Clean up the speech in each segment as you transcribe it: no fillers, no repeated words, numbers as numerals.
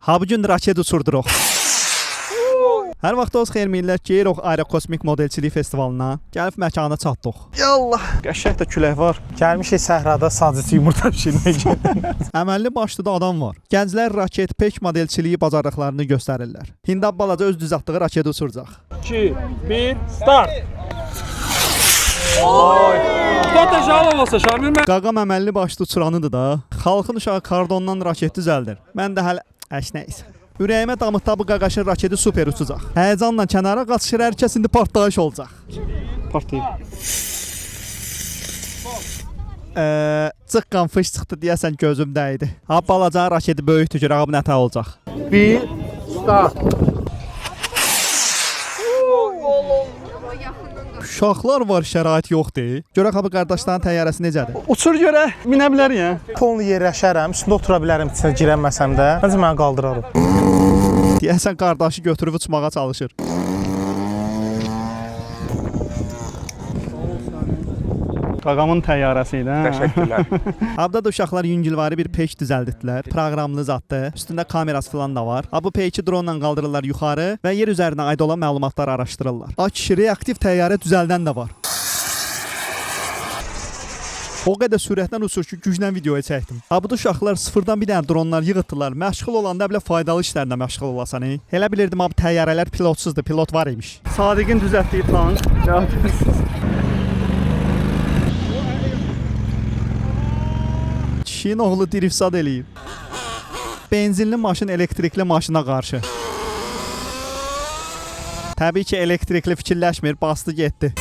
Ha bu gün raket uçurduruq. Hər vaxtınız xeyir millət, gəlirik Aerokosmik Modelçilik Festivalına. Gəlib məkana çatdıq. Yallah, qəşəng də külək var. Gəlmişik səhrada sazıcı yumurta bişirməyə. Əməlli başlı da adam var. Gənclər raket pek modelçiliyi bacarıqlarını göstərirlər. Hindab balaca öz düz atdığı raketi uçuracaq. 2, 1, start! Oy! Кто-то жаловался, Şamil mən... Qaqam əməlli başlı uçuranıdır da. Xalqın uşağı kardondan raket düzəldir. Mən də hələ... nəysə. Ürəyimə damıtda bu qaqaşın raketi super uçacaq. Həyəcanla kənara qaçışır, hər kəs indi partlayış olacaq. Partlayır. Çıqqan fış çıxdı deyəsən gözümdə idi. Ha balaca raketi böyükdür, görəm nətə olacaq. 1, start. Uşaqlar var, şərait yoxdur. Görək abi qardaşların təyyarəsi necədir? Uçur görə, minə bilərik ya. Tonlu yerləşərəm, üstündə otura bilərəm, içinə girənməsəm də. Məncə məni qaldırarım. Deyəsən qardaşı götürüb uçmağa çalışır. Qaqamın təyyarəsi idi. Təşəkkürlər. Abda da uşaqlar yüngülvari bir peyk düzəltdilər. Proqramlı zaddır. Üstündə kamerası falan da var. Bu peyki dronla qaldırırlar yuxarı və yer üzərinə aid olan məlumatlar araşdırırlar. Kişi reaktiv təyyarə düzəldən də var. O qədər sürətlə uçur ki, güclə videoya çəkdim. Bu da uşaqlar sıfırdan bir dənə dronlar yığıtdılar. Məşğul olanda belə faydalı işlərlə məşğul olasan. Elə bilirdim abi təyyarələr pilotsuzdur, pilot var imiş. Sadiqin düzəltdiyi tank. Kişinin oğlu driftsad eləyib. Benzinli maşın elektrikli maşına qarşı. Təbii ki, elektrikli fikirləşmir, bastı getdi.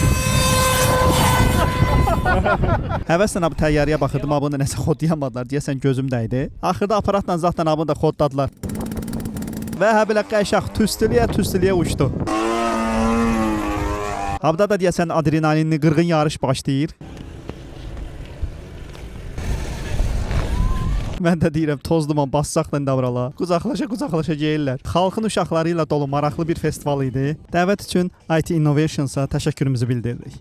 Həvəslə abi təyyarəyə baxırdım, abını nəsə xodlayamadılar, deyəsən gözümdə idi. Axırda aparatla zaten abını da xodladılar. Və belə qəşəng tüstülüyə uçdu. Abda da deyəsən adrenalinli qırğın yarış başlayır. Mən də deyirəm, toz duman bassaqla davrala. Qucaqlaşa gəlirlər. Xalqın uşaqları ilə dolu maraqlı bir festival idi. Dəvət üçün IT Innovationsa təşəkkürümüzü bildiririk.